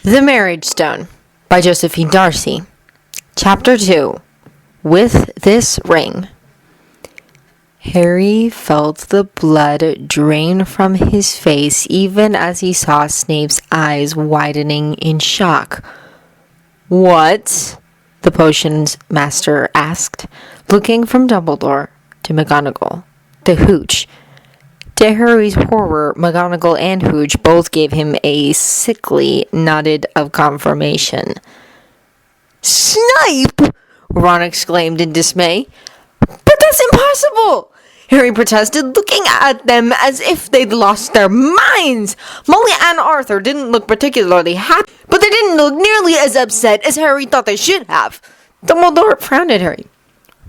The Marriage Stone by Josephine Darcy. Chapter 2. With This Ring. Harry felt the blood drain from his face even as he saw Snape's eyes widening in shock. "What?" the potions master asked, looking from Dumbledore to McGonagall, to Hooch. To Harry's horror, McGonagall and Hooch both gave him a sickly nod of confirmation. "Snape!" Ron exclaimed in dismay. "But that's impossible!" Harry protested, looking at them as if they'd lost their minds. Molly and Arthur didn't look particularly happy, but they didn't look nearly as upset as Harry thought they should have. Dumbledore frowned at Harry.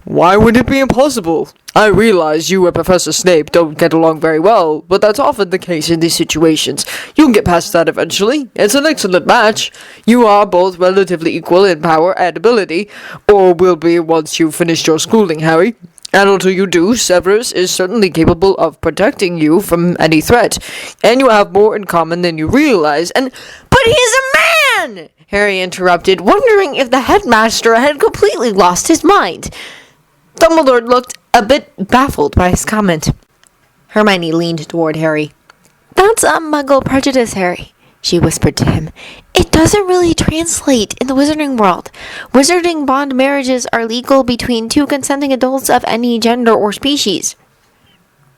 "Why would it be impossible? I realize you and Professor Snape don't get along very well, but that's often the case in these situations. You'll get past that eventually. It's an excellent match. You are both relatively equal in power and ability, or will be once you've finished your schooling, Harry. And until you do, Severus is certainly capable of protecting you from any threat, and you have more in common than you realize, and—" "But he's a man!" Harry interrupted, wondering if the headmaster had completely lost his mind. Dumbledore looked a bit baffled by his comment. Hermione leaned toward Harry. "That's a Muggle prejudice, Harry," she whispered to him. "It doesn't really translate in the wizarding world. Wizarding bond marriages are legal between two consenting adults of any gender or species."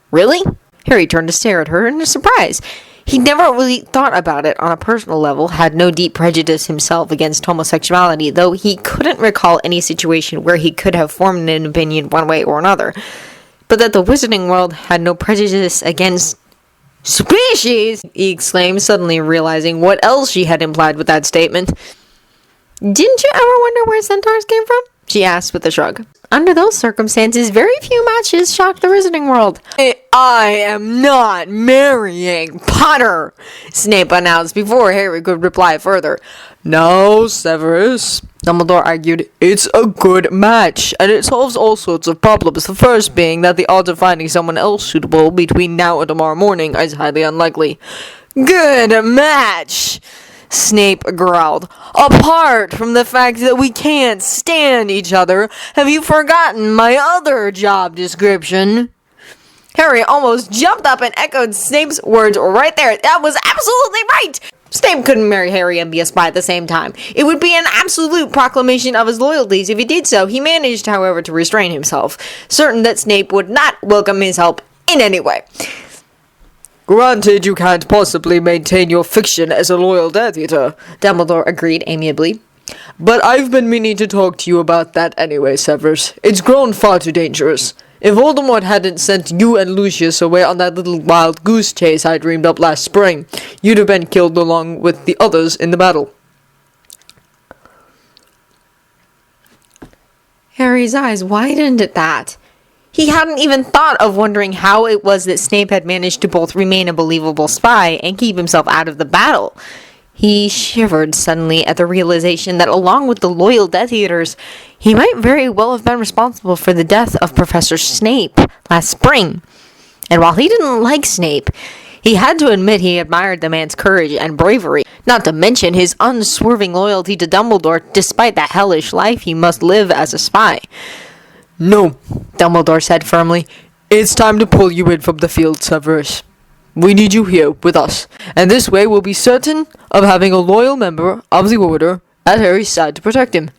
"Really?" Harry turned to stare at her in surprise. He never really thought about it on a personal level, had no deep prejudice himself against homosexuality, though he couldn't recall any situation where he could have formed an opinion one way or another. But that the wizarding world had no prejudice against species, he exclaimed, suddenly realizing what else she had implied with that statement. "Didn't you ever wonder where centaurs came from?" she asked with a shrug. "Under those circumstances, very few matches shock the wizarding world." "I am not marrying Potter," Snape announced before Harry could reply further. "Now, Severus," Dumbledore argued, "it's a good match, and it solves all sorts of problems. The first being that the odds of finding someone else suitable between now and tomorrow morning is highly unlikely." "Good match," Snape growled. "Apart from the fact that we can't stand each other, have you forgotten my other job description?" Harry almost jumped up and echoed Snape's words right there. That was absolutely right! Snape couldn't marry Harry and be a spy at the same time. It would be an absolute proclamation of his loyalties if he did so. He managed, however, to restrain himself, certain that Snape would not welcome his help in any way. "Granted, you can't possibly maintain your fiction as a loyal Death Eater," Dumbledore agreed amiably. "But I've been meaning to talk to you about that anyway, Severus. It's grown far too dangerous. If Voldemort hadn't sent you and Lucius away on that little wild goose chase I dreamed up last spring, you'd have been killed along with the others in the battle." Harry's eyes widened at that. He hadn't even thought of wondering how it was that Snape had managed to both remain a believable spy and keep himself out of the battle. He shivered suddenly at the realization that along with the loyal Death Eaters, he might very well have been responsible for the death of Professor Snape last spring. And while he didn't like Snape, he had to admit he admired the man's courage and bravery, not to mention his unswerving loyalty to Dumbledore despite the hellish life he must live as a spy. "No," Dumbledore said firmly. "It's time to pull you in from the field, Severus. We need you here with us, and this way we'll be certain of having a loyal member of the Order at Harry's side to protect him."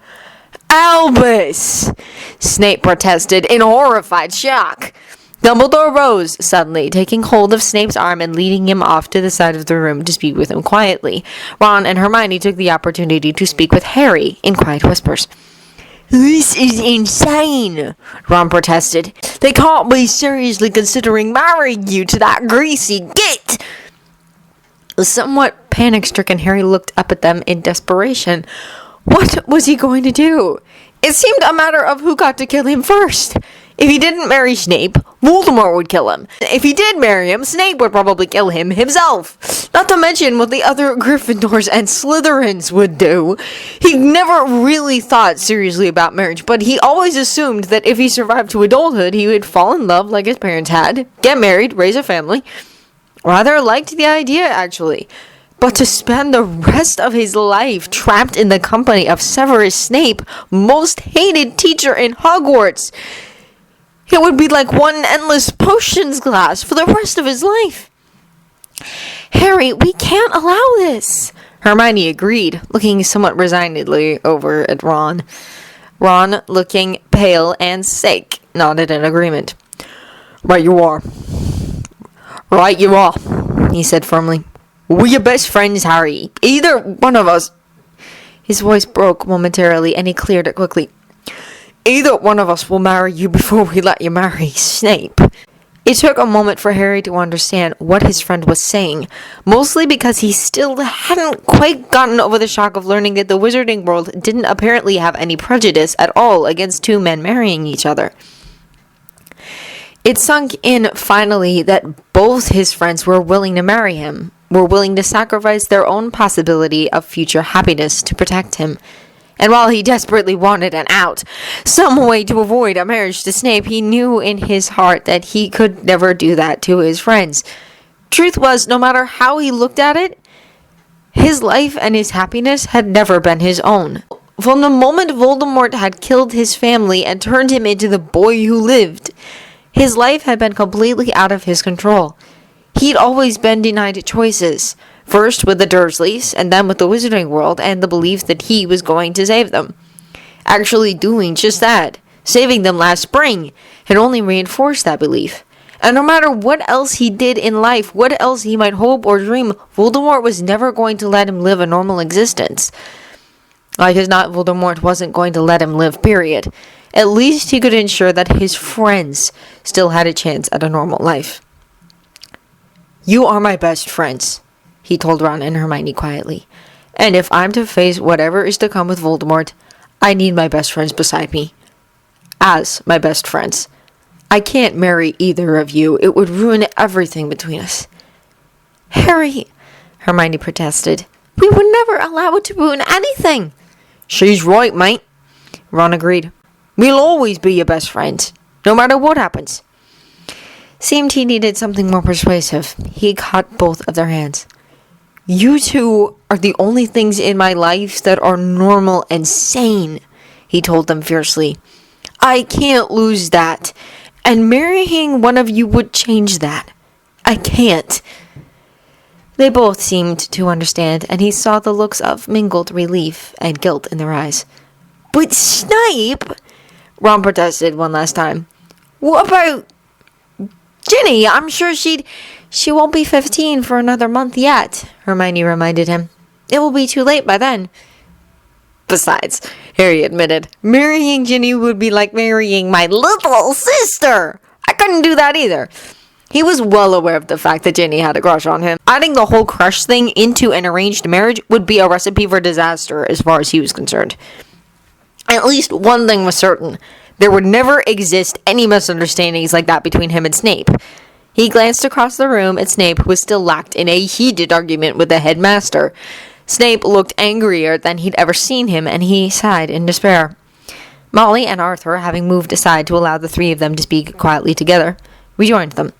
"Albus!" Snape protested in horrified shock. Dumbledore rose suddenly, taking hold of Snape's arm and leading him off to the side of the room to speak with him quietly. Ron and Hermione took the opportunity to speak with Harry in quiet whispers. "This is insane," Ron protested. "They can't be seriously considering marrying you to that greasy git." Somewhat panic-stricken, Harry looked up at them in desperation. What was he going to do? It seemed a matter of who got to kill him first. If he didn't marry Snape, Voldemort would kill him. If he did marry him, Snape would probably kill him himself. Not to mention what the other Gryffindors and Slytherins would do. He never really thought seriously about marriage, but he always assumed that if he survived to adulthood, he would fall in love like his parents had, get married, raise a family. Rather liked the idea, actually. but to spend the rest of his life trapped in the company of Severus Snape, most hated teacher in Hogwarts. It would be like one endless potions class for the rest of his life. Harry, we can't allow this. Hermione agreed, looking somewhat resignedly over at Ron. Ron, looking pale and sick, nodded in agreement. Right you are. Right you are, he said firmly. We're your best friends, Harry. Either one of us... His voice broke momentarily, and he cleared it quickly. Either one of us will marry you before we let you marry Snape. It took a moment for Harry to understand what his friend was saying, mostly because he still hadn't quite gotten over the shock of learning that the wizarding world didn't apparently have any prejudice at all against two men marrying each other. It sunk in finally that both his friends were willing to marry him, were willing to sacrifice their own possibility of future happiness to protect him. And while he desperately wanted an out, some way to avoid a marriage to Snape, he knew in his heart that he could never do that to his friends. Truth was, no matter how he looked at it, his life and his happiness had never been his own. From the moment Voldemort had killed his family and turned him into the boy who lived, his life had been completely out of his control. He'd always been denied choices. First with the Dursleys, and then with the Wizarding World, and the belief that he was going to save them. Actually doing just that, saving them last spring, had only reinforced that belief. And no matter what else he did in life, what else he might hope or dream, Voldemort was never going to let him live a normal existence. Like as not, Voldemort wasn't going to let him live, period. At least he could ensure that his friends still had a chance at a normal life. You are my best friends, he told Ron and Hermione quietly. And if I'm to face whatever is to come with Voldemort, I need my best friends beside me. As my best friends. I can't marry either of you. It would ruin everything between us. Harry, Hermione protested. We would never allow it to ruin anything. She's right, mate. Ron agreed. We'll always be your best friends, no matter what happens. Seemed he needed something more persuasive. He caught both of their hands. You two are the only things in my life that are normal and sane, he told them fiercely. I can't lose that, and marrying one of you would change that. I can't. They both seemed to understand, and he saw the looks of mingled relief and guilt in their eyes. But Snape, Ron protested one last time. What about Ginny? I'm sure she won't be 15 for another month yet, Hermione reminded him. It will be too late by then. Besides, Harry admitted, marrying Ginny would be like marrying my little sister. I couldn't do that either. He was well aware of the fact that Ginny had a crush on him. Adding the whole crush thing into an arranged marriage would be a recipe for disaster as far as he was concerned. At least one thing was certain. There would never exist any misunderstandings like that between him and Snape. He glanced across the room at Snape, who was still locked in a heated argument with the headmaster. Snape looked angrier than he'd ever seen him, and he sighed in despair. Molly and Arthur, having moved aside to allow the three of them to speak quietly together, rejoined them.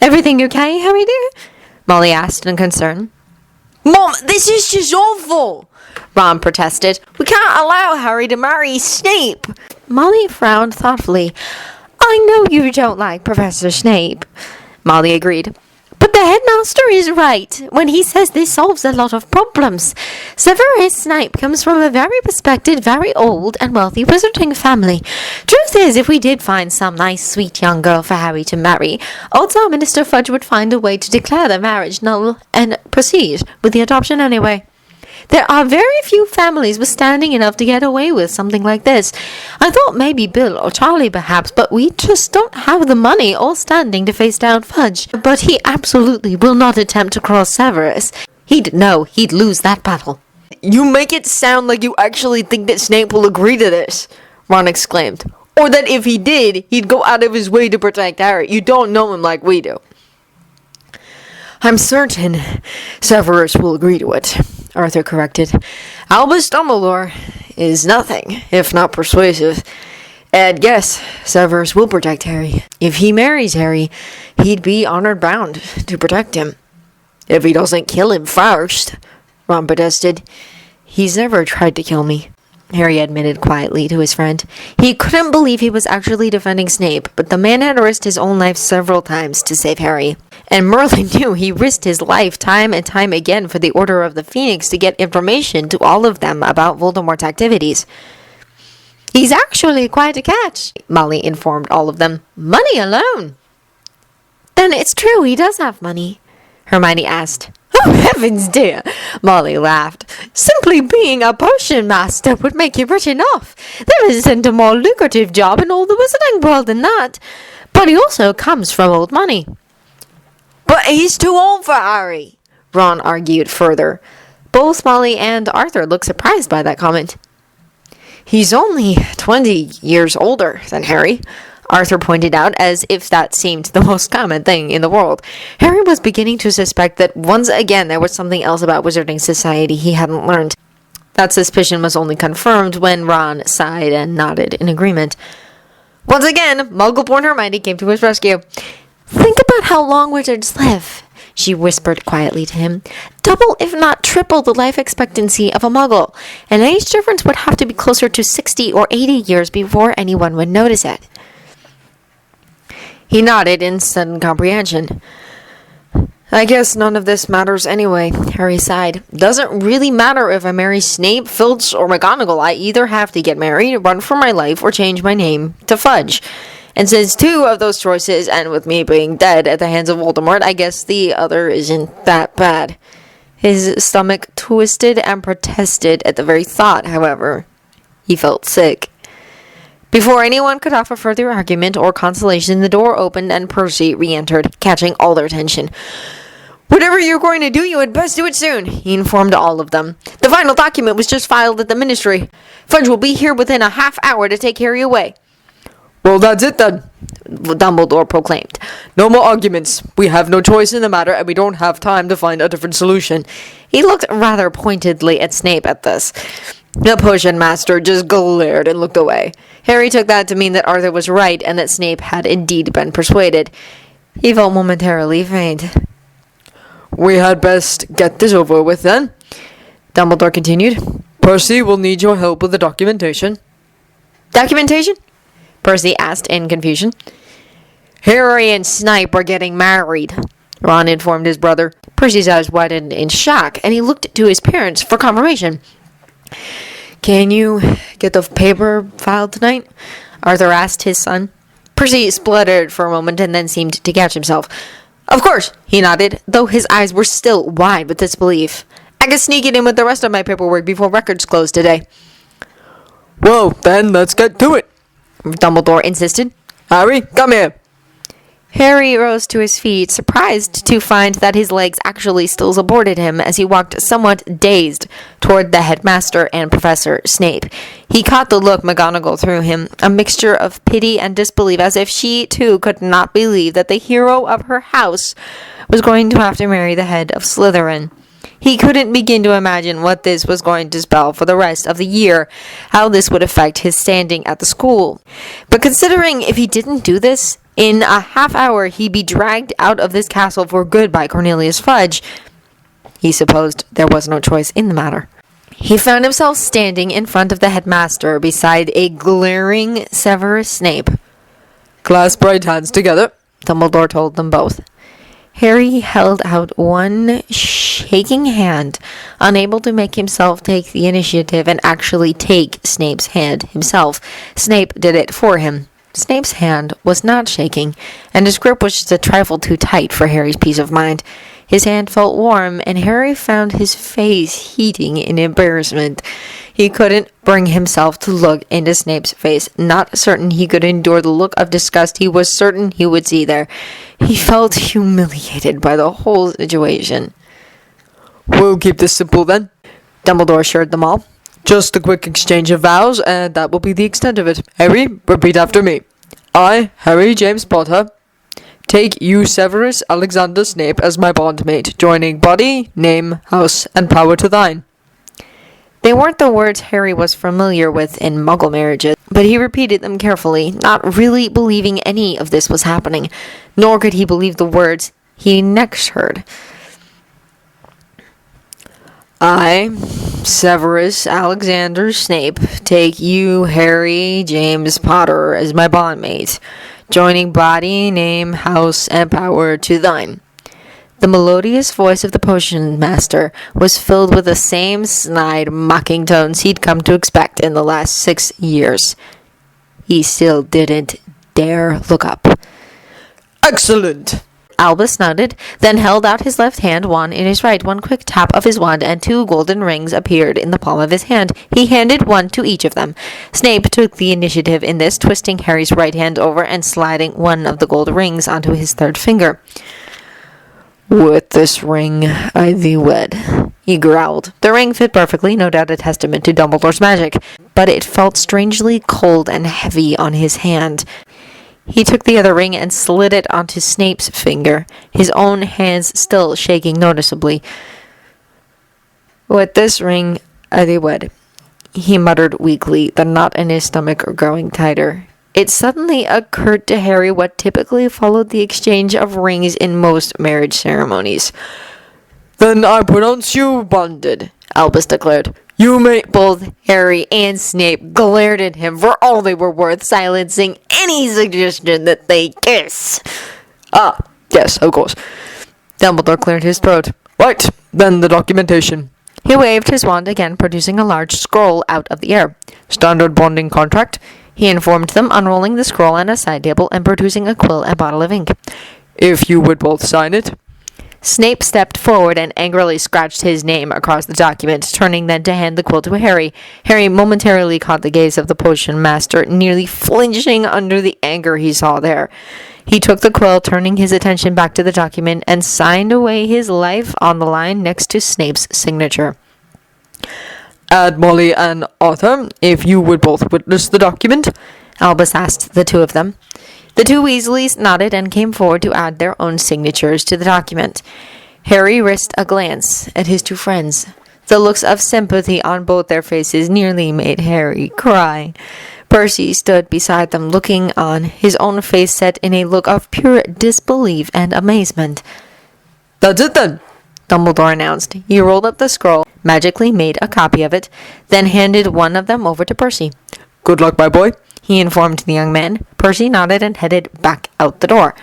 Everything okay, Harry dear? Molly asked in concern. Mom, this is just awful, Ron protested. We can't allow Harry to marry Snape. Molly frowned thoughtfully. I know you don't like Professor Snape, Molly agreed. But the headmaster is right when he says this solves a lot of problems. Severus Snape comes from a very respected, very old and wealthy wizarding family. Truth is, if we did find some nice, sweet young girl for Harry to marry, old Sir Minister Fudge would find a way to declare the marriage null and proceed with the adoption anyway. There are very few families withstanding enough to get away with something like this. I thought maybe Bill or Charlie perhaps, but we just don't have the money or standing to face down Fudge. But he absolutely will not attempt to cross Severus. He'd lose that battle. You make it sound like you actually think that Snape will agree to this, Ron exclaimed. Or that if he did, he'd go out of his way to protect Harry. You don't know him like we do. I'm certain Severus will agree to it, Arthur corrected. Albus Dumbledore is nothing if not persuasive. And yes, Severus will protect Harry. If he marries Harry, he'd be honored bound to protect him. If he doesn't kill him first, Ron protested. He's never tried to kill me, Harry admitted quietly to his friend. He couldn't believe he was actually defending Snape, but the man had risked his own life several times to save Harry. And Merlin knew he risked his life time and time again for the Order of the Phoenix to get information to all of them about Voldemort's activities. He's actually quite a catch, Molly informed all of them. Money alone. Then it's true he does have money, Hermione asked. Oh, heavens, dear, Molly laughed. Simply being a potion master would make you rich enough. There isn't a more lucrative job in all the wizarding world than that. But he also comes from old money. But he's too old for Harry, Ron argued further. Both Molly and Arthur looked surprised by that comment. He's only 20 years older than Harry, Arthur pointed out, as if that seemed the most common thing in the world. Harry was beginning to suspect that once again there was something else about Wizarding Society he hadn't learned. That suspicion was only confirmed when Ron sighed and nodded in agreement. Once again, Muggle-born Hermione came to his rescue. Think about how long wizards live, she whispered quietly to him. Double, if not triple, the life expectancy of a Muggle. An age difference would have to be closer to 60 or 80 years before anyone would notice it. He nodded in sudden comprehension. I guess none of this matters anyway, Harry sighed. Doesn't really matter if I marry Snape, Filch, or McGonagall. I either have to get married, run for my life, or change my name to Fudge. And since two of those choices end with me being dead at the hands of Voldemort, I guess the other isn't that bad. His stomach twisted and protested at the very thought, however. He felt sick. Before anyone could offer further argument or consolation, the door opened and Percy re-entered, catching all their attention. Whatever you're going to do, you had best do it soon, he informed all of them. The final document was just filed at the Ministry. Fudge will be here within a half hour to take Harry away. Well, that's it then, Dumbledore proclaimed. No more arguments. We have no choice in the matter, and we don't have time to find a different solution. He looked rather pointedly at Snape at this. The potion master just glared and looked away. Harry took that to mean that Arthur was right and that Snape had indeed been persuaded. He felt momentarily faint. We had best get this over with then, Dumbledore continued. Percy will need your help with the documentation. Documentation? Percy asked in confusion. Harry and Snape are getting married, Ron informed his brother. Percy's eyes widened in shock, and he looked to his parents for confirmation. Can you get the paper filed tonight? Arthur asked his son. Percy spluttered for a moment and then seemed to catch himself. Of course, he nodded, though his eyes were still wide with disbelief. I can sneak it in with the rest of my paperwork before records close today. Well, then let's get to it, Dumbledore insisted. Harry, come here. Harry rose to his feet, surprised to find that his legs actually still supported him as he walked somewhat dazed toward the headmaster and Professor Snape. He caught the look McGonagall threw him, a mixture of pity and disbelief, as if she, too, could not believe that the hero of her house was going to have to marry the head of Slytherin. He couldn't begin to imagine what this was going to spell for the rest of the year, how this would affect his standing at the school. But considering if he didn't do this, in a half hour he'd be dragged out of this castle for good by Cornelius Fudge, he supposed there was no choice in the matter. He found himself standing in front of the headmaster beside a glaring Severus Snape. Clasp right hands together, Dumbledore told them both. Harry held out one shaking hand, unable to make himself take the initiative and actually take Snape's hand himself. Snape did it for him. Snape's hand was not shaking, and his grip was just a trifle too tight for Harry's peace of mind. His hand felt warm, and Harry found his face heating in embarrassment. He couldn't bring himself to look into Snape's face. Not certain he could endure the look of disgust he was certain he would see there. He felt humiliated by the whole situation. We'll keep this simple then, Dumbledore assured them all. Just a quick exchange of vows, and that will be the extent of it. Harry, repeat after me. I, Harry James Potter, take you, Severus Alexander Snape, as my bondmate, joining body, name, house, and power to thine. They weren't the words Harry was familiar with in Muggle marriages, but he repeated them carefully, not really believing any of this was happening, nor could he believe the words he next heard. I, Severus Alexander Snape, take you, Harry James Potter, as my bondmate, joining body, name, house, and power to thine. The melodious voice of the potion master was filled with the same snide, mocking tones he'd come to expect in the last 6 years. He still didn't dare look up. Excellent! Albus nodded, then held out his left hand, wand in his right. One quick tap of his wand, and 2 golden rings appeared in the palm of his hand. He handed one to each of them. Snape took the initiative in this, twisting Harry's right hand over and sliding one of the gold rings onto his 3rd finger. "With this ring I thee wed," he growled. The ring fit perfectly, no doubt a testament to Dumbledore's magic, but it felt strangely cold and heavy on his hand. He took the other ring and slid it onto Snape's finger, his own hands still shaking noticeably. "With this ring I thee wed," he muttered weakly, the knot in his stomach growing tighter. It suddenly occurred to Harry what typically followed the exchange of rings in most marriage ceremonies. "Then I pronounce you bonded," Albus declared. "You may..." Both Harry and Snape glared at him for all they were worth, silencing any suggestion that they kiss. "Ah, yes, of course." Dumbledore cleared his throat. "Right, then the documentation." He waved his wand again, producing a large scroll out of the air. "Standard bonding contract," he informed them, unrolling the scroll on a side table and producing a quill and bottle of ink. "If you would both sign it." Snape stepped forward and angrily scratched his name across the document, turning then to hand the quill to Harry. Harry momentarily caught the gaze of the potion master, nearly flinching under the anger he saw there. He took the quill, turning his attention back to the document, and signed away his life on the line next to Snape's signature. "Add Molly and Arthur, if you would both witness the document," Albus asked the 2 of them. The 2 Weasleys nodded and came forward to add their own signatures to the document. Harry risked a glance at his 2 friends. The looks of sympathy on both their faces nearly made Harry cry. Percy stood beside them, looking on, his own face set in a look of pure disbelief and amazement. "That's it then," Dumbledore announced. He rolled up the scroll, magically made a copy of it, then handed one of them over to Percy. "Good luck, my boy," he informed the young man. Percy nodded and headed back out the door.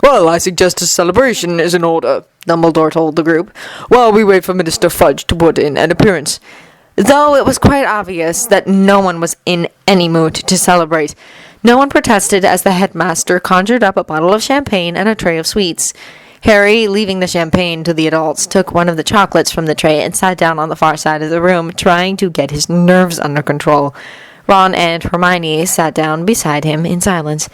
"Well, I suggest a celebration is in order," Dumbledore told the group, "while we wait for Minister Fudge to put in an appearance." Though it was quite obvious that no one was in any mood to celebrate. No one protested as the headmaster conjured up a bottle of champagne and a tray of sweets. Harry, leaving the champagne to the adults, took one of the chocolates from the tray and sat down on the far side of the room, trying to get his nerves under control. Ron and Hermione sat down beside him in silence.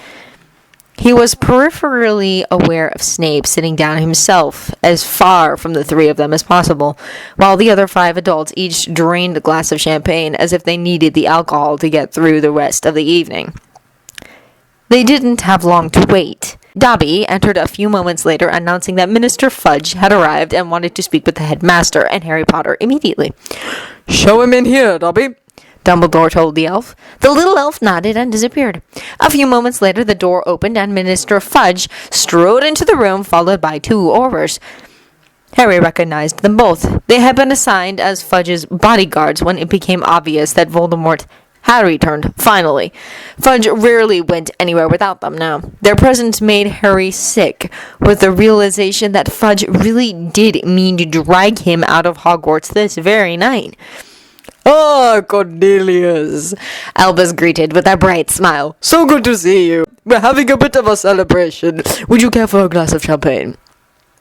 He was peripherally aware of Snape sitting down himself, as far from the 3 of them as possible, while the other 5 adults each drained a glass of champagne as if they needed the alcohol to get through the rest of the evening. They didn't have long to wait. Dobby entered a few moments later, announcing that Minister Fudge had arrived and wanted to speak with the headmaster and Harry Potter immediately. "Show him in here, Dobby," Dumbledore told the elf. The little elf nodded and disappeared. A few moments later, the door opened and Minister Fudge strode into the room, followed by 2 Aurors. Harry recognized them both. They had been assigned as Fudge's bodyguards when it became obvious that Voldemort had returned, finally. Fudge rarely went anywhere without them now. Their presence made Harry sick, with the realization that Fudge really did mean to drag him out of Hogwarts this very night. "Ah, Cornelius," Albus greeted with a bright smile. "So good to see you. We're having a bit of a celebration. Would you care for a glass of champagne?"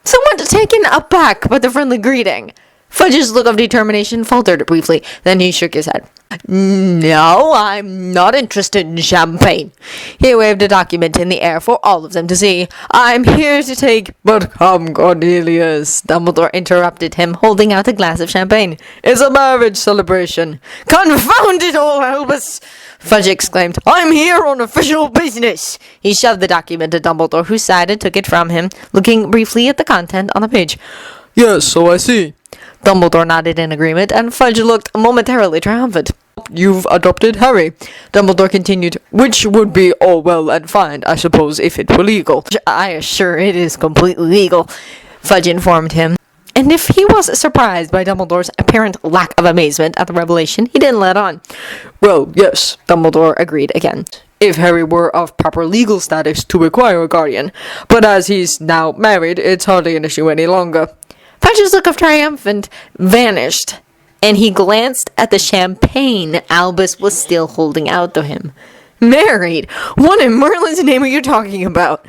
Somewhat taken aback by the friendly greeting, Fudge's look of determination faltered briefly, then he shook his head. "No, I'm not interested in champagne." He waved a document in the air for all of them to see. "I'm here to take—" "But come, Cornelius," Dumbledore interrupted him, holding out a glass of champagne. "It's a marriage celebration." "Confound it all, Albus!" Fudge exclaimed. "I'm here on official business." He shoved the document to Dumbledore, who sighed and took it from him, looking briefly at the content on the page. "Yes, so I see." Dumbledore nodded in agreement, and Fudge looked momentarily triumphant. "You've adopted Harry," Dumbledore continued, "which would be all well and fine, I suppose, if it were legal." "I assure it is completely legal," Fudge informed him. And if he was surprised by Dumbledore's apparent lack of amazement at the revelation, he didn't let on. Well, yes, Dumbledore agreed again. If Harry were of proper legal status to acquire a guardian. But as he's now married, it's hardly an issue any longer. Fudge's look of triumph vanished, and he glanced at the champagne Albus was still holding out to him. Married? What in Merlin's name are you talking about?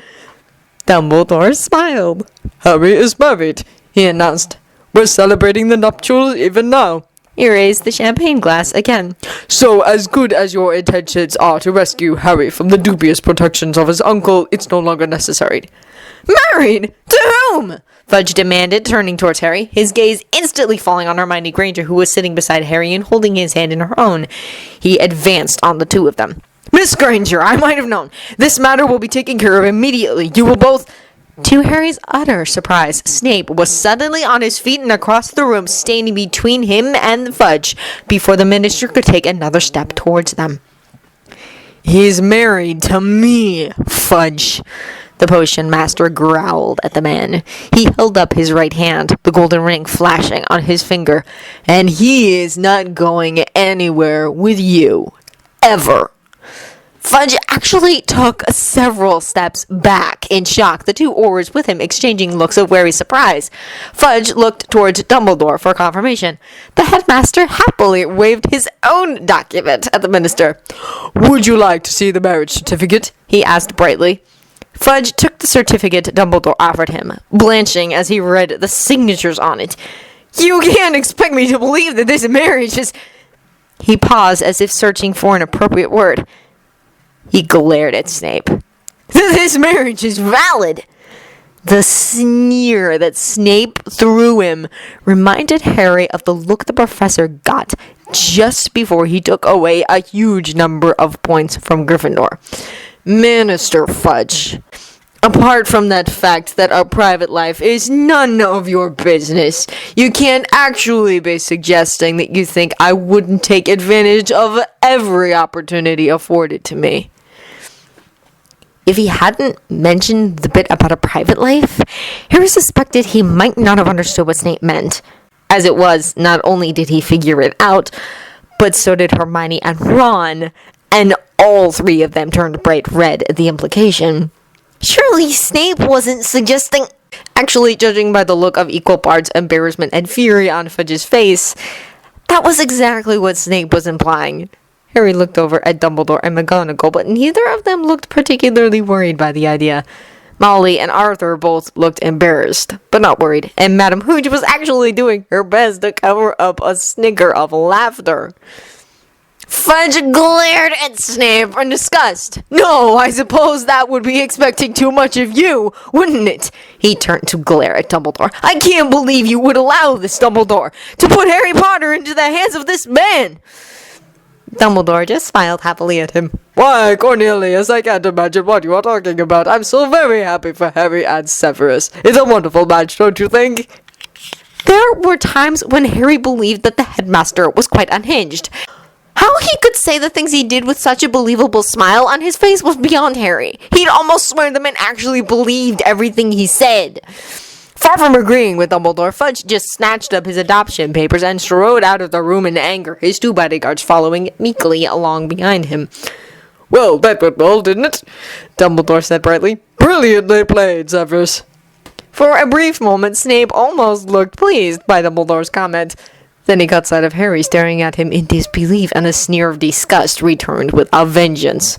Dumbledore smiled. Harry is married, he announced. We're celebrating the nuptials even now. He raised the champagne glass again. So, as good as your intentions are to rescue Harry from the dubious protections of his uncle, it's no longer necessary. Married? To whom? Fudge demanded, turning towards Harry, his gaze instantly falling on Hermione Granger, who was sitting beside Harry and holding his hand in her own. He advanced on the two of them. Miss Granger, I might have known. This matter will be taken care of immediately. You will both... To Harry's utter surprise, Snape was suddenly on his feet and across the room, standing between him and Fudge, before the minister could take another step towards them. He's married to me, Fudge, the potion master growled at the man. He held up his right hand, the golden ring flashing on his finger, and he is not going anywhere with you. Ever. Fudge actually took several steps back in shock, the two Aurors with him exchanging looks of wary surprise. Fudge looked towards Dumbledore for confirmation. The headmaster happily waved his own document at the minister. Would you like to see the marriage certificate? He asked brightly. Fudge took the certificate Dumbledore offered him, blanching as he read the signatures on it. You can't expect me to believe that this marriage is... He paused as if searching for an appropriate word. He glared at Snape. This marriage is valid! The sneer that Snape threw him reminded Harry of the look the professor got just before he took away a huge number of points from Gryffindor. Minister Fudge, apart from that fact that our private life is none of your business, you can't actually be suggesting that you think I wouldn't take advantage of every opportunity afforded to me. If he hadn't mentioned the bit about a private life, Harry suspected he might not have understood what Snape meant. As it was, not only did he figure it out, but so did Hermione and Ron, and all three of them turned bright red at the implication. Surely Snape wasn't suggesting... Actually, judging by the look of equal parts embarrassment and fury on Fudge's face, that was exactly what Snape was implying. Harry looked over at Dumbledore and McGonagall, but neither of them looked particularly worried by the idea. Molly and Arthur both looked embarrassed, but not worried, and Madame Hooch was actually doing her best to cover up a snicker of laughter. Fudge glared at Snape in disgust. No, I suppose that would be expecting too much of you, wouldn't it? He turned to glare at Dumbledore. I can't believe you would allow this, Dumbledore, to put Harry Potter into the hands of this man. Dumbledore just smiled happily at him. Why, Cornelius, I can't imagine what you are talking about. I'm so very happy for Harry and Severus. It's a wonderful match, don't you think? There were times when Harry believed that the headmaster was quite unhinged. How he could say the things he did with such a believable smile on his face was beyond Harry. He'd almost swear the man actually believed everything he said. Far from agreeing with Dumbledore, Fudge just snatched up his adoption papers and strode out of the room in anger, his two bodyguards following meekly along behind him. Well, that went well, didn't it? Dumbledore said brightly. Brilliantly played, Severus. For a brief moment, Snape almost looked pleased by Dumbledore's comment. Then he caught sight of Harry staring at him in disbelief, and a sneer of disgust returned with a vengeance.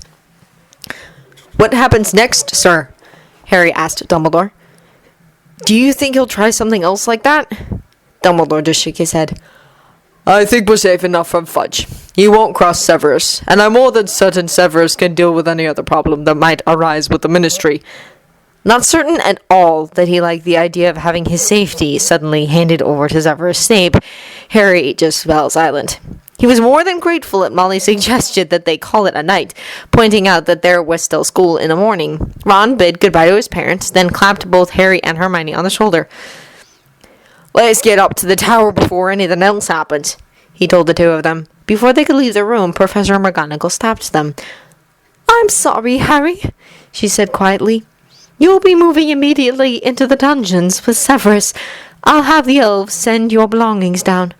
What happens next, sir? Harry asked Dumbledore. Do you think he'll try something else like that? Dumbledore just shook his head. I think we're safe enough from Fudge. He won't cross Severus, and I'm more than certain Severus can deal with any other problem that might arise with the Ministry. Not certain at all that he liked the idea of having his safety suddenly handed over to Severus Snape, Harry just fell silent. He was more than grateful at Molly's suggestion that they call it a night, pointing out that there was still school in the morning. Ron bid goodbye to his parents, then clapped both Harry and Hermione on the shoulder. Let's get up to the tower before anything else happens, he told the two of them. Before they could leave the room, Professor McGonagall stopped them. I'm sorry, Harry, she said quietly. You'll be moving immediately into the dungeons with Severus. I'll have the elves send your belongings down."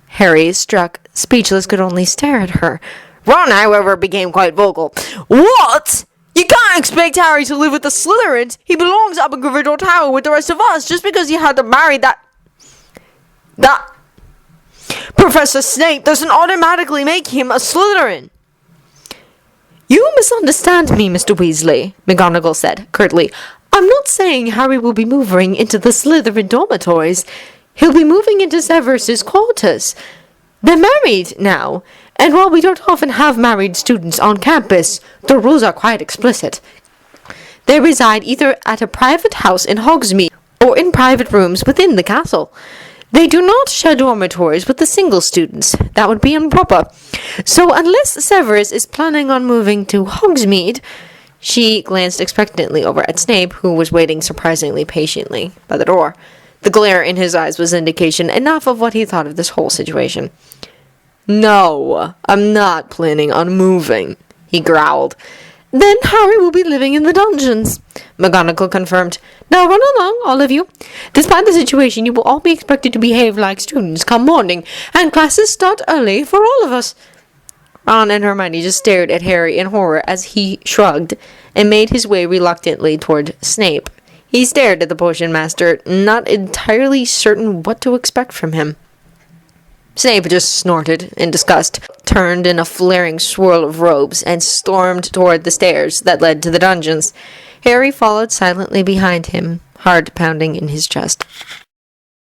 Harry, struck, speechless, could only stare at her. Ron, however, became quite vocal. "What? You can't expect Harry to live with the Slytherins. He belongs up in Gryffindor Tower with the rest of us just because he had to marry that Professor Snape doesn't automatically make him a Slytherin." "You misunderstand me, Mr. Weasley," McGonagall said, curtly. "I'm not saying Harry will be moving into the Slytherin dormitories. He'll be moving into Severus's quarters. They're married now, and while we don't often have married students on campus, the rules are quite explicit. They reside either at a private house in Hogsmeade or in private rooms within the castle. They do not share dormitories with the single students. That would be improper. So unless Severus is planning on moving to Hogsmeade—" She glanced expectantly over at Snape, who was waiting surprisingly patiently by the door. The glare in his eyes was indication enough of what he thought of this whole situation. "No, I'm not planning on moving," he growled. "Then Harry will be living in the dungeons," McGonagall confirmed. "Now run along, all of you. Despite the situation, you will all be expected to behave like students come morning, and classes start early for all of us." Ron and Hermione just stared at Harry in horror as he shrugged and made his way reluctantly toward Snape. He stared at the potion master, not entirely certain what to expect from him. Snape just snorted in disgust, turned in a flaring swirl of robes, and stormed toward the stairs that led to the dungeons. Harry followed silently behind him, heart pounding in his chest.